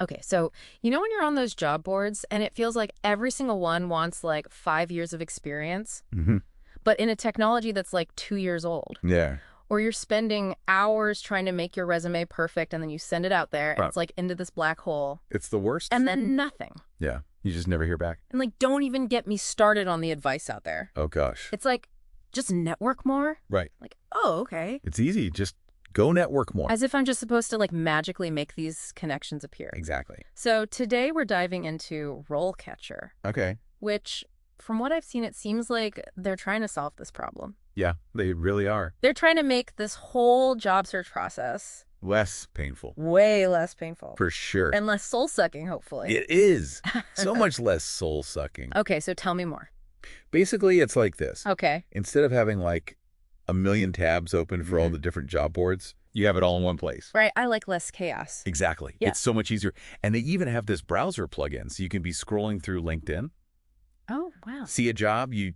Okay, so when you're on those job boards and it feels like every single one wants like 5 years of experience, Hmm. but in a technology that's like 2 years old, Yeah. or you're spending hours trying to make your resume perfect and then you send it out there and Right. it's like into this black hole It's the worst. and then nothing. Yeah. You just never hear back. And like, don't even get me started on the advice out there. Oh, gosh. It's like, just network more? Right. Like, oh, okay. It's easy. Just go network more. As if I'm just supposed to like magically make these connections appear. Exactly. So today we're diving into RoleCatcher, Okay. which, from what I've seen, it seems like they're trying to solve this problem. Yeah, they really are. They're trying to make this whole job search process Less painful. way less painful. For sure. And less soul-sucking, hopefully. It is. So much less soul-sucking. Okay, so tell me more. Basically, it's like this. Okay. Instead of having like a million tabs open for all the different job boards, you have it all in one place. Right, I like less chaos. Exactly. Yeah. It's so much easier. And they even have this browser plugin, so you can be scrolling through LinkedIn, Oh, wow. see a job, you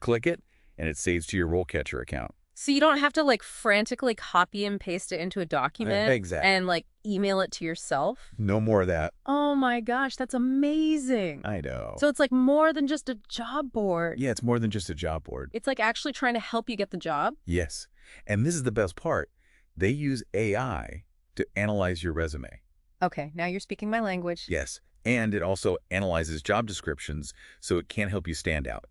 click it, and it saves to your RoleCatcher account. So you don't have to like frantically copy and paste it into a document Exactly. and like email it to yourself? No more of that. Oh my gosh, that's amazing. I know. So it's like more than just a job board. Yeah, it's more than just a job board. It's like actually trying to help you get the job. Yes. And this is the best part. They use AI to analyze your resume. Okay, now you're speaking my language. Yes. And it also analyzes job descriptions, so it can help you stand out.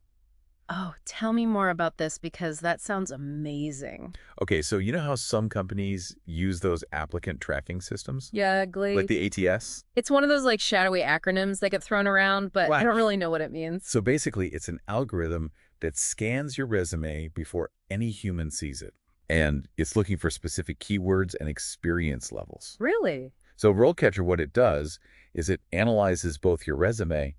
Oh, tell me more about this because that sounds amazing. Okay, so you know how some companies use those applicant tracking systems? Yeah, Like the ATS? It's one of those like shadowy acronyms that get thrown around, but Right. I don't really know what it means. So basically, it's an algorithm that scans your resume before any human sees it. And it's looking for specific keywords and experience levels. Really? So RoleCatcher, what it does is it analyzes both your resume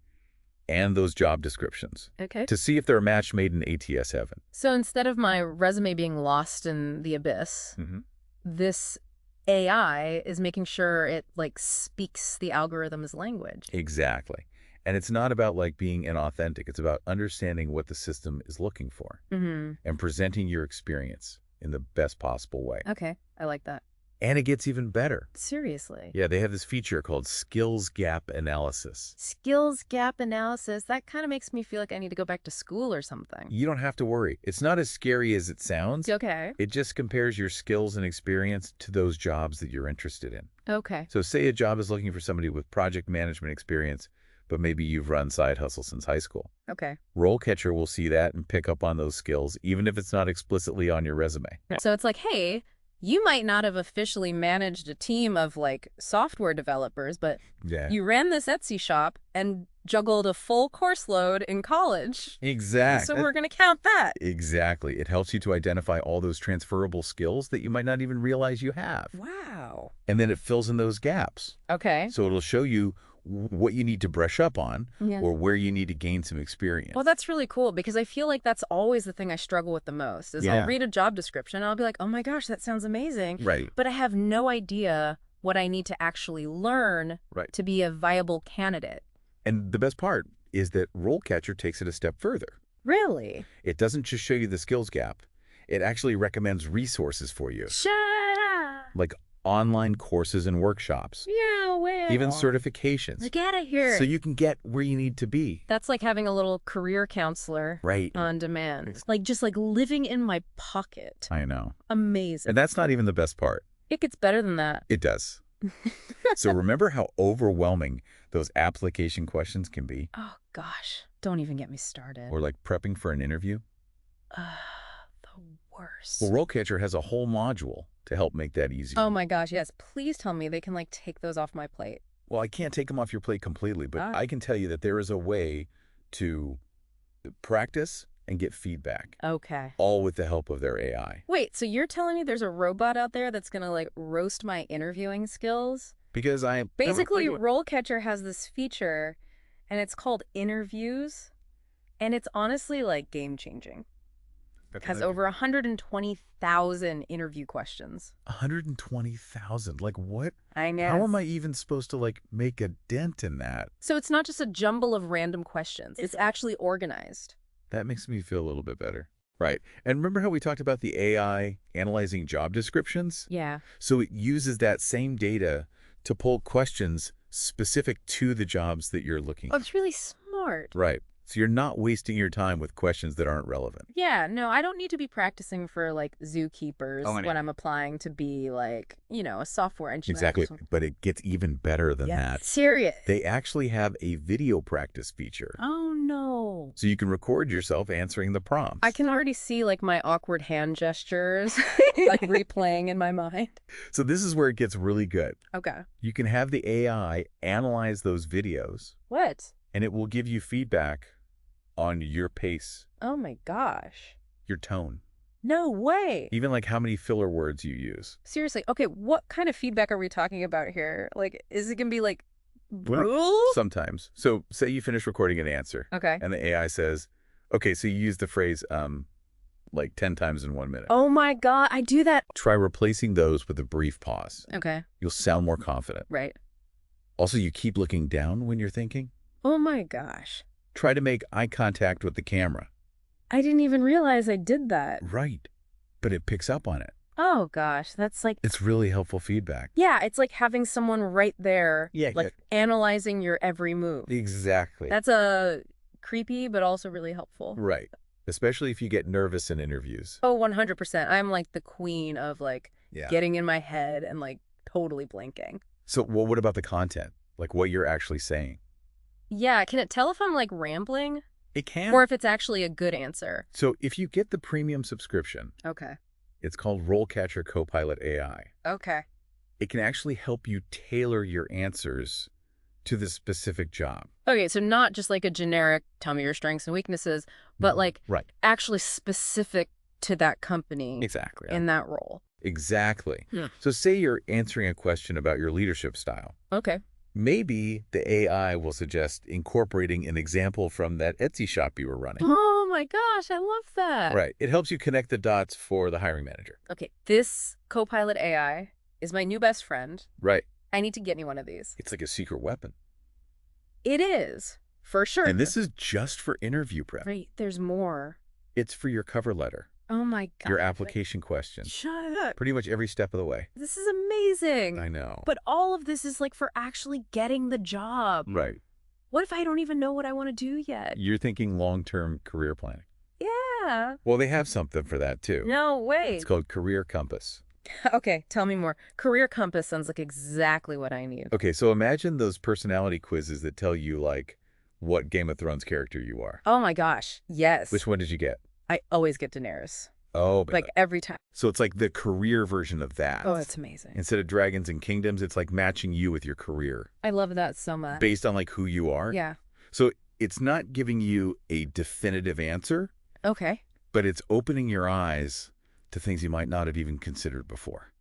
and those job descriptions Okay. to see if they're a match made in ATS heaven. So instead of my resume being lost in the abyss, Mm-hmm. this AI is making sure it like speaks the algorithm's language. Exactly. And it's not about like being inauthentic. It's about understanding what the system is looking for Mm-hmm. and presenting your experience in the best possible way. Okay, I like that. And it gets even better. Seriously. Yeah, they have this feature called Skills Gap Analysis. Skills gap analysis, that kind of makes me feel like I need to go back to school or something. You don't have to worry. It's not as scary as it sounds. Okay. It just compares your skills and experience to those jobs that you're interested in. Okay. So say a job is looking for somebody with project management experience, but maybe you've run side hustle since high school. Okay. RoleCatcher will see that and pick up on those skills, even if it's not explicitly on your resume. So it's like, hey, you might not have officially managed a team of like software developers, but Yeah. you ran this Etsy shop and juggled a full course load in college. Exactly. So we're going to count that. Exactly. It helps you to identify all those transferable skills that you might not even realize you have. Wow. And then it fills in those gaps. Okay. So it'll show you what you need to brush up on Yeah. or where you need to gain some experience. Well, that's really cool because I feel like that's always the thing I struggle with the most is Yeah. I'll read a job description and I'll be like, oh my gosh, that sounds amazing. Right. But I have no idea what I need to actually learn Right. to be a viable candidate. And the best part is that RoleCatcher takes it a step further. Really? It doesn't just show you the skills gap. It actually recommends resources for you, Shut up. like online courses and workshops, Yeah, well. even certifications, Look out of here. so you can get where you need to be. That's like having a little career counselor Right. on demand. Like just like living in my pocket. I know. Amazing. And that's not even the best part. It gets better than that. It does. So remember how overwhelming those application questions can be? Oh gosh. Don't even get me started. Or like prepping for an interview? The worst. Well, RoleCatcher has a whole module to help make that easier. Oh my gosh, yes. Please tell me they can like take those off my plate. Well, I can't take them off your plate completely, but Ah. I can tell you that there is a way to practice and get feedback, Okay. all with the help of their AI. Wait, so you're telling me there's a robot out there that's gonna like roast my interviewing skills? Because Basically, RoleCatcher has this feature and it's called interviews. And it's honestly like game changing. It has over 120,000 interview questions. 120,000. Like what? I know. How am I even supposed to like make a dent in that? So it's not just a jumble of random questions. It's actually organized. That makes me feel a little bit better. Right. And remember how we talked about the AI analyzing job descriptions? Yeah. So it uses that same data to pull questions specific to the jobs that you're looking Oh, at. it's really smart. Right. So you're not wasting your time with questions that aren't relevant. Yeah, no, I don't need to be practicing for like zookeepers Oh, I know. when I'm applying to be like, a software engineer. Exactly. But it gets even better than Yeah, that. serious. They actually have a video practice feature. Oh, no. So you can record yourself answering the prompts. I can already see like my awkward hand gestures like replaying in my mind. So this is where it gets really good. Okay. You can have the AI analyze those videos, What? and it will give you feedback on your pace, Oh my gosh. your tone, No way. even like how many filler words you use. Seriously. Okay, what kind of feedback are we talking about here? Like, is it going to be like, Well, brutal? Sometimes. So say you finish recording an answer, Okay. and the AI says, okay, so you use the phrase like 10 times in 1 minute. Oh my God, I do that. Try replacing those with a brief pause. Okay, You'll sound more confident. right. Also, you keep looking down when you're thinking. Oh my gosh. Try to make eye contact with the camera. I didn't even realize I did that. Right. But it picks up on it. Oh gosh, that's like, It's really helpful feedback. yeah, it's like having someone right there, Yeah, like analyzing your every move. Exactly. That's creepy, but also really helpful. Right. Especially if you get nervous in interviews. Oh, 100%. I'm like the queen of like Yeah. getting in my head and like totally blinking. So, well, what about the content? Like what you're actually saying? Yeah, can it tell if I'm like rambling It can. or if it's actually a good answer? So if you get the premium subscription, Okay. it's called RoleCatcher Copilot AI. Okay. It can actually help you tailor your answers to the specific job. Okay, so not just like a generic tell me your strengths and weaknesses, but like Right. actually specific to that company Exactly. in that role. Exactly. Yeah. So say you're answering a question about your leadership style. Okay. Maybe the AI will suggest incorporating an example from that Etsy shop you were running. Oh my gosh, I love that. Right. It helps you connect the dots for the hiring manager. Okay, this Copilot AI is my new best friend. Right. I need to get me one of these. It's like a secret weapon. It is, for sure. And this is just for interview prep. Wait, there's more. It's for your cover letter, Oh my God. your application questions, Shut up. pretty much every step of the way. This is amazing. I know. But all of this is like for actually getting the job. Right. What if I don't even know what I want to do yet? You're thinking long-term career planning. Yeah. Well, they have something for that too. No, wait. It's called Career Compass. Okay, tell me more. Career Compass sounds like exactly what I need. Okay, so imagine those personality quizzes that tell you like what Game of Thrones character you are. Oh my gosh. Yes. Which one did you get? I always get Daenerys. Oh, Like every time. so it's like the career version of that. Oh, that's amazing. Instead of dragons and kingdoms, it's like matching you with your career I love that so much. based on like who you are. Yeah. So it's not giving you a definitive answer, Okay. but it's opening your eyes to things you might not have even considered before.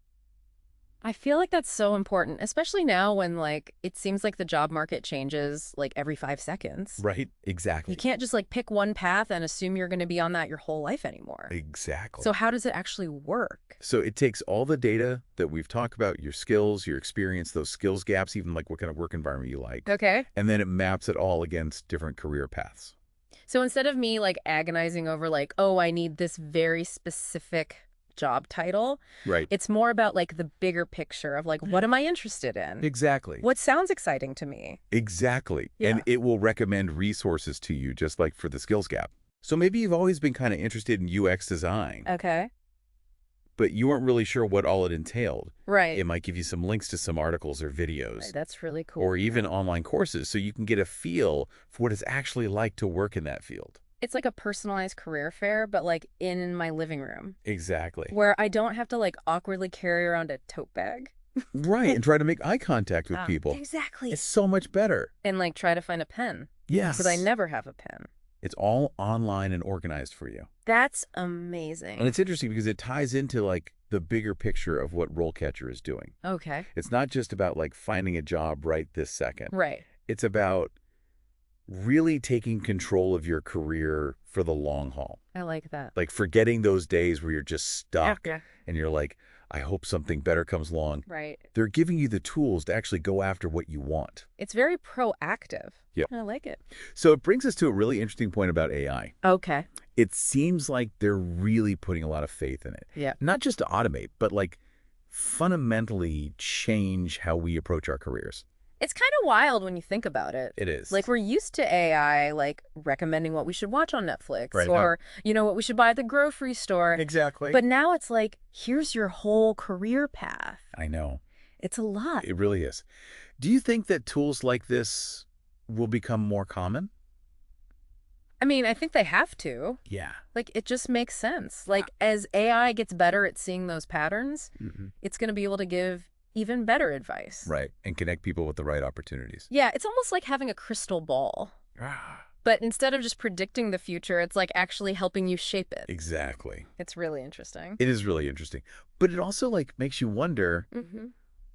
I feel like that's so important, especially now when like it seems like the job market changes like every 5 seconds. Right? Exactly. You can't just like pick one path and assume you're going to be on that your whole life anymore. Exactly. So how does it actually work? So it takes all the data that we've talked about, your skills, your experience, those skills gaps, even like what kind of work environment you like, Okay. and then it maps it all against different career paths. So instead of me like agonizing over like, oh, I need this very specific job title, Right. it's more about like the bigger picture of like, what am I interested in? Exactly. What sounds exciting to me? Exactly. Yeah. And it will recommend resources to you, just like for the skills gap. So maybe you've always been kind of interested in UX design, Okay. but you weren't really sure what all it entailed. Right. It might give you some links to some articles or videos, Right, that's really cool. or even online courses, so you can get a feel for what it's actually like to work in that field. It's like a personalized career fair, but like in my living room Exactly. where I don't have to like awkwardly carry around a tote bag. Right, and try to make eye contact with people. Exactly. It's so much better. And like try to find a pen Yes. because I never have a pen. It's all online and organized for you. That's amazing. And it's interesting because it ties into like the bigger picture of what RoleCatcher is doing. Okay. It's not just about like finding a job right this second. Right. It's about really taking control of your career for the long haul. I like that. Like forgetting those days where you're just stuck Yeah. and you're like, I hope something better comes along. Right. They're giving you the tools to actually go after what you want. It's very proactive. Yep. I like it. So it brings us to a really interesting point about AI. Okay. It seems like they're really putting a lot of faith in it. Yeah. Not just to automate, but like fundamentally change how we approach our careers. It's kind of wild when you think about it. It is. Like, we're used to AI, like, recommending what we should watch on Netflix Right. or, what we should buy at the grocery store. Exactly. But now it's like, here's your whole career path. I know. It's a lot. It really is. Do you think that tools like this will become more common? I mean, I think they have to. Yeah. Like, it just makes sense. Like, as AI gets better at seeing those patterns, it's going to be able to give even better advice. Right. And connect people with the right opportunities. Yeah, it's almost like having a crystal ball. But instead of just predicting the future, it's like actually helping you shape it. Exactly. It's really interesting. It is really interesting. But it also like makes you wonder,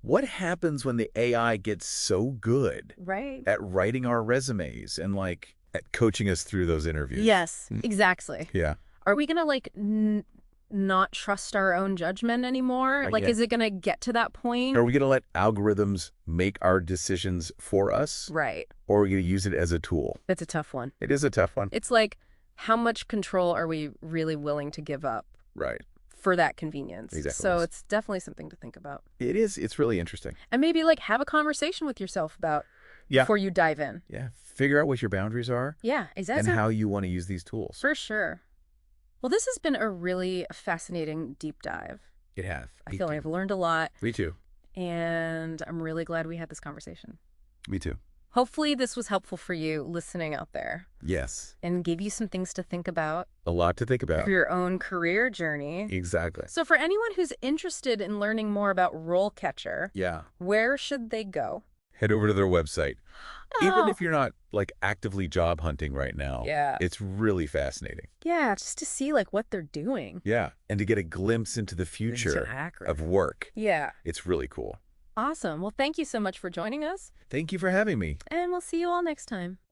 what happens when the AI gets so good at writing our resumes and like at coaching us through those interviews? Yes, exactly. Yeah. Are we going to like not trust our own judgment anymore? Like, is it going to get to that point? Are we going to let algorithms make our decisions for us? Right. Or are we going to use it as a tool? It's a tough one. It is a tough one. It's like, how much control are we really willing to give up? Right. For that convenience. Exactly. So it's definitely something to think about. It is. It's really interesting. And maybe like have a conversation with yourself about before you dive in. Yeah. Figure out what your boundaries are. Yeah, exactly. And how you want to use these tools. For sure. Well, this has been a really fascinating deep dive. It has. I feel like I've learned a lot. Me too. And I'm really glad we had this conversation. Me too. Hopefully this was helpful for you listening out there. Yes. And gave you some things to think about. A lot to think about. For your own career journey. Exactly. So for anyone who's interested in learning more about RoleCatcher, where should they go? Head over to their website. Even if you're not like actively job hunting right now, it's really fascinating. Yeah, just to see like what they're doing. Yeah, and to get a glimpse into the future of work. Yeah. It's really cool. Awesome. Well, thank you so much for joining us. Thank you for having me. And we'll see you all next time.